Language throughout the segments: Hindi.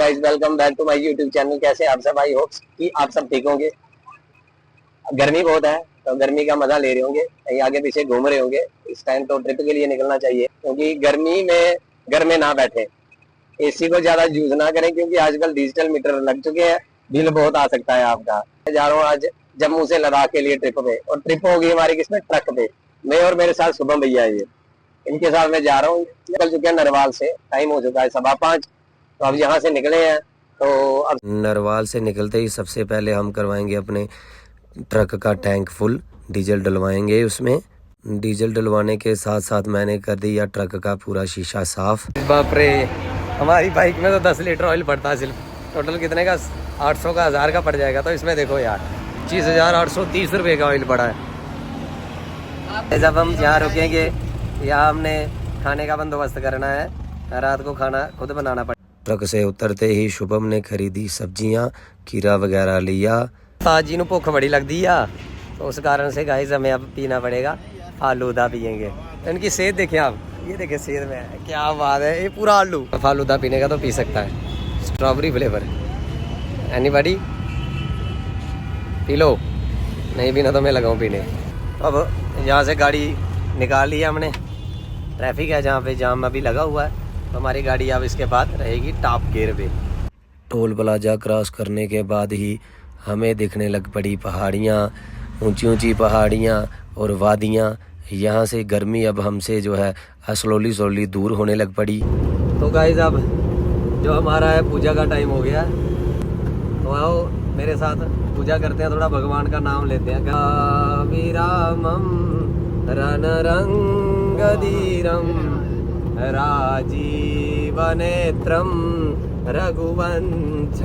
Guys, welcome back to my YouTube channel. कैसे आप सब? आई होप कि आप सब ठीक होंगे। गर्मी बहुत है तो गर्मी का मजा ले रहे होंगे, कहीं आगे पीछे घूम रहे होंगे। इस टाइम तो ट्रिप के लिए निकलना चाहिए, क्योंकि गर्मी में घर में ना बैठे, एसी को ज्यादा यूज ना करें, क्योंकि आजकल डिजिटल मीटर लग चुके हैं, बिल बहुत आ सकता है आपका। मैं जा रहा हूँ आज जम्मू से लद्दाख के लिए ट्रिप पे, और ट्रिप होगी हमारी किसमें, ट्रक पे। मैं और मेरे साथ शुभम भैया है, ये इनके साथ मैं जा रहा हूँ। निकल चुके हैं नरवाल से, टाइम हो चुका है 5:15। तो अब यहाँ से निकले हैं, तो अब नरवाल से निकलते ही सबसे पहले हम करवाएंगे अपने ट्रक का टैंक फुल, डीजल डलवाएंगे उसमें। डीजल डलवाने के साथ साथ मैंने कर दिया ट्रक का पूरा शीशा साफ। बाप रे, हमारी बाइक में तो 10 लीटर ऑयल पड़ता है सिर्फ। टोटल कितने का? 800 का, 1000 का पड़ जाएगा। तो इसमें देखो यार, 25,830 रुपये का ऑयल पड़ा है। जब हम यहाँ रुकेंगे, यहाँ हमने खाने का बंदोबस्त करना है, रात को खाना खुद बनाना पड़ेगा। ट्रक से उतरते ही शुभम ने खरीदी सब्जियां, खीरा वगैरह लिया। ताजी ਨੂੰ ਭੁੱਖ बड़ी लगती है, तो उस कारण से गाइस हमें अब पीना पड़ेगा फालूदा पियेंगे। इनकी सेहत देखें आप, ये देखें सेहत में क्या बात है। ये पूरा आलू फालूदा पीने का तो पी सकता है, strawberry flavour. Anybody P low, नहीं पीना तो मैं लगाऊँ पीने। अब यहाँ से गाड़ी निकाल ली हमने, ट्रैफिक है जहाँ पे जाम अभी लगा हुआ है, तो हमारी गाड़ी अब इसके बाद रहेगी टॉप गियर पे। टोल प्लाजा क्रॉस करने के बाद ही हमें दिखने लग पड़ी पहाड़ियाँ, ऊंची ऊंची पहाड़ियाँ और वादियाँ। यहाँ से गर्मी अब हमसे जो है स्लोली स्लोली दूर होने लग पड़ी। तो गाइस, अब जो हमारा है पूजा का टाइम हो गया, तो आओ मेरे साथ पूजा करते हैं, थोड़ा भगवान का नाम लेते हैं। विरामम रणरंगधीरम राजीवनेत्रम रघुवंशनाथम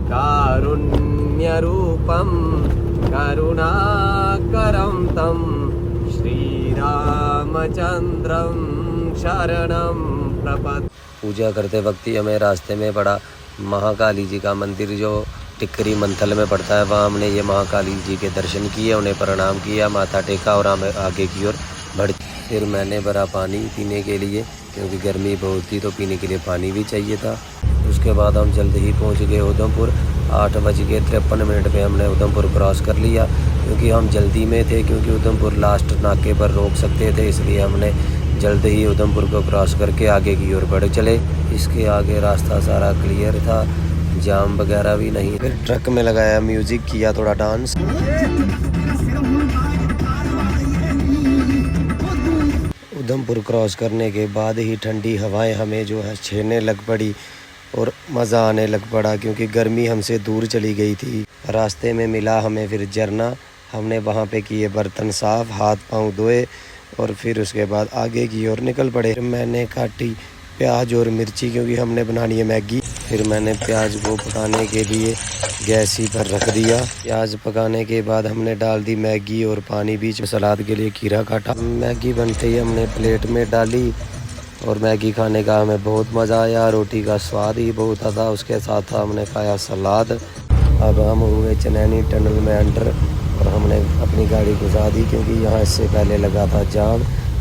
कारुण्यरूपम करुणाकरं तं श्रीरामचंद्रम शरणं प्रपद्ये। पूजा करते वक्त ही हमें रास्ते में पड़ा महाकाली जी का मंदिर, जो टिकरी मंथल में पड़ता है। वहाँ हमने ये महाकाली जी के दर्शन किए, उन्हें प्रणाम किया, माथा टेका और हमें आगे की ओर बढ़। फिर मैंने भरा पानी पीने के लिए, क्योंकि गर्मी बहुत थी तो पीने के लिए पानी भी चाहिए था। उसके बाद हम जल्द ही पहुंच गए उधमपुर। 8:53 पे हमने उधमपुर क्रॉस कर लिया, क्योंकि हम जल्दी में थे, क्योंकि उधमपुर लास्ट नाके पर रोक सकते थे, इसलिए हमने जल्द ही उधमपुर को क्रॉस करके आगे की ओर बढ़ चले। इसके आगे रास्ता सारा क्लियर था, जाम वगैरह भी नहीं। फिर ट्रक में लगाया म्यूज़िक, किया थोड़ा डांस। उधमपुर क्रॉस करने के बाद ही ठंडी हवाएं हमें जो है छेड़ने लग पड़ी और मज़ा आने लग पड़ा, क्योंकि गर्मी हमसे दूर चली गई थी। रास्ते में मिला हमें फिर झरना, हमने वहाँ पे किए बर्तन साफ़, हाथ पांव धोए और फिर उसके बाद आगे की ओर निकल पड़े। मैंने काटी प्याज और मिर्ची, क्योंकि हमने बनानी है मैगी। फिर मैंने प्याज को पकाने के लिए गैस ही पर रख दिया। प्याज पकाने के बाद हमने डाल दी मैगी और पानी, बीच में सलाद के लिए खीरा काटा। मैगी बनते ही हमने प्लेट में डाली और मैगी खाने का हमें बहुत मज़ा आया, रोटी का स्वाद ही बहुत था। उसके साथ हमने खाया सलाद। अब हम हुए चनैनी टनल में अंडर और हमने अपनी गाड़ी घुसा दी, क्योंकि यहाँ इससे पहले लगा था जाम।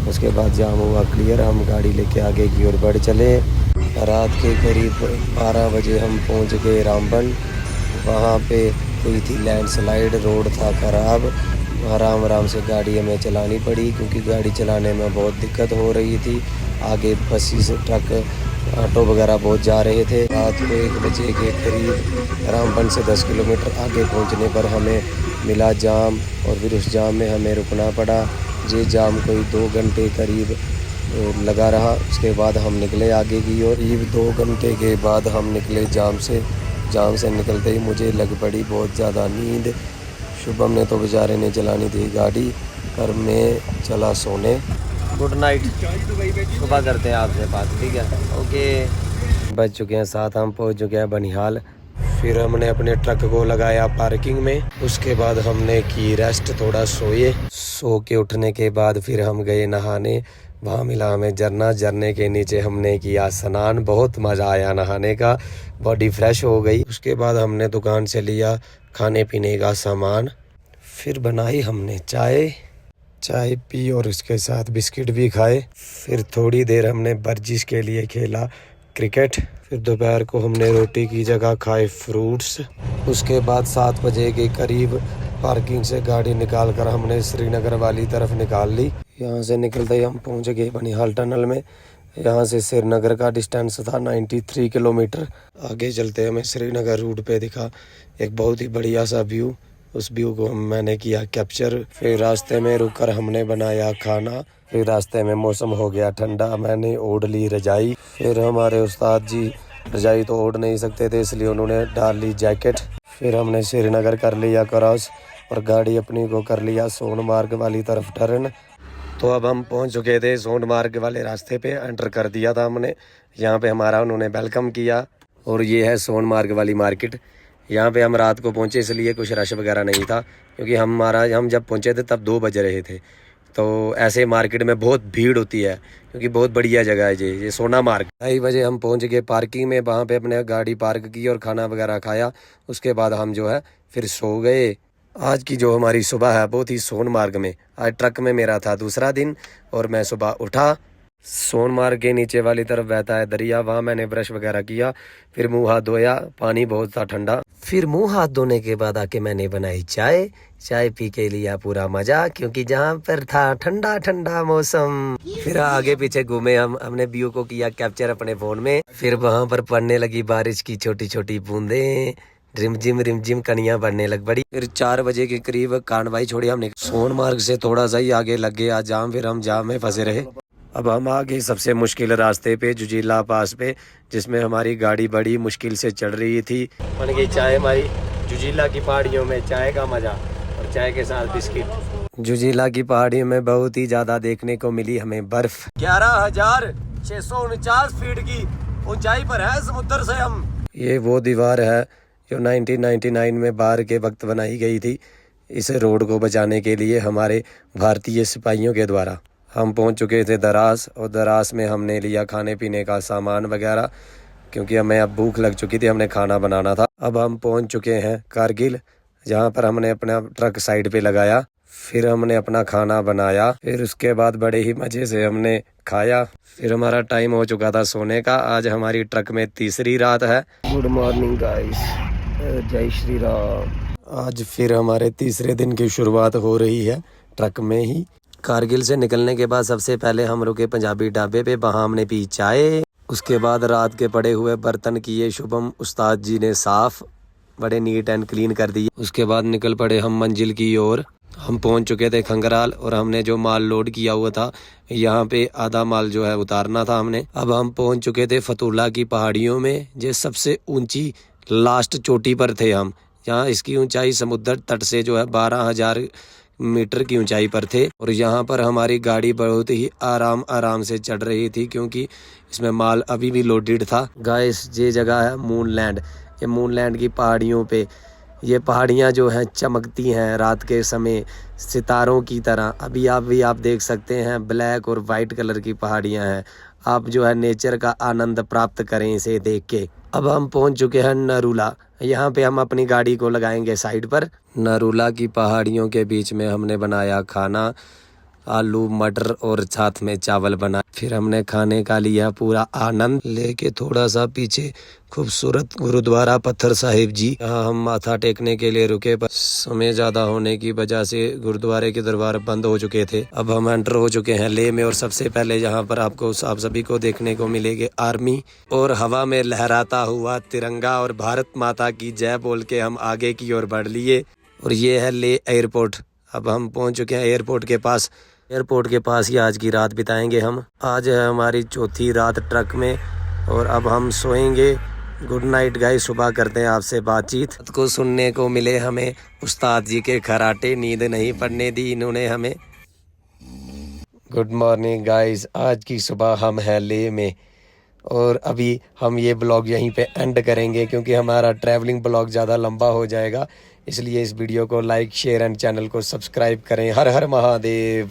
उसके बाद जाम हुआ क्लियर, हम गाड़ी लेके आगे की ओर बढ़ चले। रात के करीब 12 बजे हम पहुँच गए रामबन। वहाँ पे हुई थी लैंडस्लाइड, रोड था ख़राब। आराम आराम से गाड़ी हमें चलानी पड़ी, क्योंकि गाड़ी चलाने में बहुत दिक्कत हो रही थी। आगे बसेस, ट्रक, ऑटो वगैरह बहुत जा रहे थे। रात को 1 बजे के करीब रामबन से 10 किलोमीटर आगे पहुंचने पर हमें मिला जाम, और फिर उस जाम में हमें रुकना पड़ा। ये जाम कोई 2 घंटे करीब लगा रहा। उसके बाद हम निकले आगे की ओर। करीब 2 घंटे के बाद हम निकले जाम से। जाम से निकलते ही मुझे लग पड़ी बहुत ज़्यादा नींद। शुभम ने तो बेचारे ने चलानी थी गाड़ी, पर मैं चला सोने। गुड नाइट, सुबह करते हैं आपसे बात, ठीक है? ओके। बज चुके हैं 7, हम पहुंच चुके हैं बनिहाल। फिर हमने अपने ट्रक को लगाया पार्किंग में। उसके बाद हमने की रेस्ट, थोड़ा सोए। सो के उठने के बाद फिर हम गए नहाने। वहाँ मिला हमें झरना, झरने के नीचे हमने किया स्नान। बहुत मज़ा आया नहाने का, बॉडी फ्रेश हो गई। उसके बाद हमने दुकान से लिया खाने पीने का सामान। फिर बनाई हमने चाय पी और उसके साथ बिस्किट भी खाए। फिर थोड़ी देर हमने वर्जिश के लिए खेला क्रिकेट। फिर दोपहर को हमने रोटी की जगह खाए फ्रूट्स। उसके बाद 7 बजे के करीब पार्किंग से गाड़ी निकाल कर हमने श्रीनगर वाली तरफ निकाल ली। यहाँ से निकलते ही हम पहुँच गए बनिहाल टनल में। यहाँ से श्रीनगर का डिस्टेंस था 93 किलोमीटर। आगे चलते हमें श्रीनगर रूट पे दिखा एक बहुत ही बढ़िया सा व्यू। उस व्यू को मैंने किया कैप्चर। फिर रास्ते में रुककर हमने बनाया खाना। फिर रास्ते में मौसम हो गया ठंडा, मैंने ओढ़ ली रजाई। फिर हमारे उस्ताद जी रजाई तो ओढ़ नहीं सकते थे, इसलिए उन्होंने डाल ली जैकेट। फिर हमने श्रीनगर कर लिया क्रॉस और गाड़ी अपनी को कर लिया सोनमार्ग वाली तरफ टर्न। तो अब हम पहुंच चुके थे सोनमार्ग वाले रास्ते पे, एंटर कर दिया था हमने। यहाँ पे हमारा उन्होंने वेलकम किया और ये है सोनमार्ग वाली मार्केट। यहाँ पे हम रात को पहुँचे इसलिए कुछ रश वगैरह नहीं था, क्योंकि हम जब पहुँचे थे तब 2 बज रहे थे। तो ऐसे मार्केट में बहुत भीड़ होती है, क्योंकि बहुत बढ़िया जगह है ये सोना मार्ग। 2:30 बजे हम पहुँच गए पार्किंग में, वहाँ पे अपने गाड़ी पार्क की और खाना वगैरह खाया। उसके बाद हम जो है फिर सो गए। आज की जो हमारी सुबह है बहुत ही सोनमार्ग में। आज ट्रक में मेरा था दूसरा दिन और मैं सुबह उठा। सोनमार्ग के नीचे वाली तरफ बहता है दरिया, वहाँ मैंने ब्रश वगैरह किया। फिर मुंह हाथ धोया, पानी बहुत था ठंडा। फिर मुंह हाथ धोने के बाद आके मैंने बनाई चाय पी के लिया पूरा मजा, क्योंकि जहाँ पर था ठंडा ठंडा मौसम। फिर आगे पीछे घूमे हमने व्यू को किया कैप्चर अपने फोन में। फिर वहाँ पर पड़ने लगी बारिश की छोटी छोटी बूंदें, रिमझिम कनियां बढ़ने लग पड़ी। फिर 4 बजे के करीब कार्रवाई छोड़ी हमने। सोनमार्ग से थोड़ा सा ही आगे लग गया जाम, फिर हम जाम में फंसे रहे। अब हम आ गए सबसे मुश्किल रास्ते पे, जुजीला पास पे, जिसमें हमारी गाड़ी बड़ी मुश्किल से चढ़ रही थी। बन गई चाय हमारी जुजीला की पहाड़ियों में, चाय का मजा और चाय के साथ बिस्किट। जुजीला की पहाड़ियों में बहुत ही ज्यादा देखने को मिली हमें बर्फ। 11,649 फीट की ऊंचाई पर है समुद्र से हम। ये वो दीवार है जो 1999 में बाढ़ के वक्त बनाई गई थी, इस रोड को बचाने के लिए हमारे भारतीय सिपाहियों के द्वारा। हम पहुंच चुके थे दरास, और दरास में हमने लिया खाने पीने का सामान वगैरह, क्योंकि हमें अब भूख लग चुकी थी, हमने खाना बनाना था। अब हम पहुंच चुके हैं कारगिल, जहां पर हमने अपना ट्रक साइड पे लगाया। फिर हमने अपना खाना बनाया। फिर उसके बाद बड़े ही मजे से हमने खाया। फिर हमारा टाइम हो चुका था सोने का। आज हमारी ट्रक में तीसरी रात है। गुड मॉर्निंग गाइस, जय श्री राम। आज फिर हमारे तीसरे दिन की शुरुआत हो रही है ट्रक में ही। कारगिल से निकलने के बाद सबसे पहले हम रुके पंजाबी ढाबे पे, वहाँ हमने पी चाय। उसके बाद रात के पड़े हुए बर्तन किए शुभम उस्ताद जी ने साफ, बड़े नीट एंड क्लीन कर दिए। उसके बाद निकल पड़े हम मंजिल की ओर। हम पहुंच चुके थे खंगराल और हमने जो माल लोड किया हुआ था, यहाँ पे आधा माल जो है उतारना था हमने। अब हम पहुंच चुके थे फतुल्ला की पहाड़ियों में, जो सबसे ऊंची लास्ट चोटी पर थे हम। यहाँ इसकी ऊंचाई समुद्र तट से जो है 12,000 मीटर की ऊंचाई पर थे। और यहाँ पर हमारी गाड़ी बहुत ही आराम से चढ़ रही थी, क्योंकि इसमें माल अभी भी लोडेड था। गाइस, ये जगह है मूनलैंड। ये मूनलैंड की पहाड़ियों पे ये पहाड़ियाँ जो हैं चमकती हैं रात के समय सितारों की तरह। अभी आप देख सकते हैं ब्लैक और वाइट कलर की पहाड़ियाँ हैं। आप जो है नेचर का आनंद प्राप्त करें इसे देख के। अब हम पहुंच चुके हैं नरूला। यहाँ पे हम अपनी गाड़ी को लगाएंगे साइड पर। नरूला की पहाड़ियों के बीच में हमने बनाया खाना, आलू मटर और साथ में चावल बना। फिर हमने खाने का लिया पूरा आनंद लेके। थोड़ा सा पीछे खूबसूरत गुरुद्वारा पत्थर साहिब जी, यहाँ हम माथा टेकने के लिए रुके, पर समय ज्यादा होने की वजह से गुरुद्वारे के दरबार बंद हो चुके थे। अब हम एंटर हो चुके हैं लेह में, और सबसे पहले यहाँ पर आप सभी को देखने को मिलेगी आर्मी, और हवा में लहराता हुआ तिरंगा और भारत माता की जय बोल के हम आगे की ओर बढ़ लिए। और ये है लेह एयरपोर्ट। अब हम पहुंच चुके हैं एयरपोर्ट के पास। एयरपोर्ट के पास ही आज की रात बिताएंगे हम। आज है हमारी चौथी रात ट्रक में, और अब हम सोएंगे। गुड नाइट गाइस, सुबह करते हैं आपसे बातचीत। को सुनने को मिले हमें उस्ताद जी के खराटे, नींद नहीं पड़ने दी इन्होंने हमें। गुड मॉर्निंग गाइस, आज की सुबह हम हैं लेह में, और अभी हम ये ब्लॉग यहीं पे एंड करेंगे, क्योंकि हमारा ट्रैवलिंग ब्लॉग ज़्यादा लंबा हो जाएगा। इसलिए इस वीडियो को लाइक शेयर एंड चैनल को सब्सक्राइब करें। हर हर महादेव।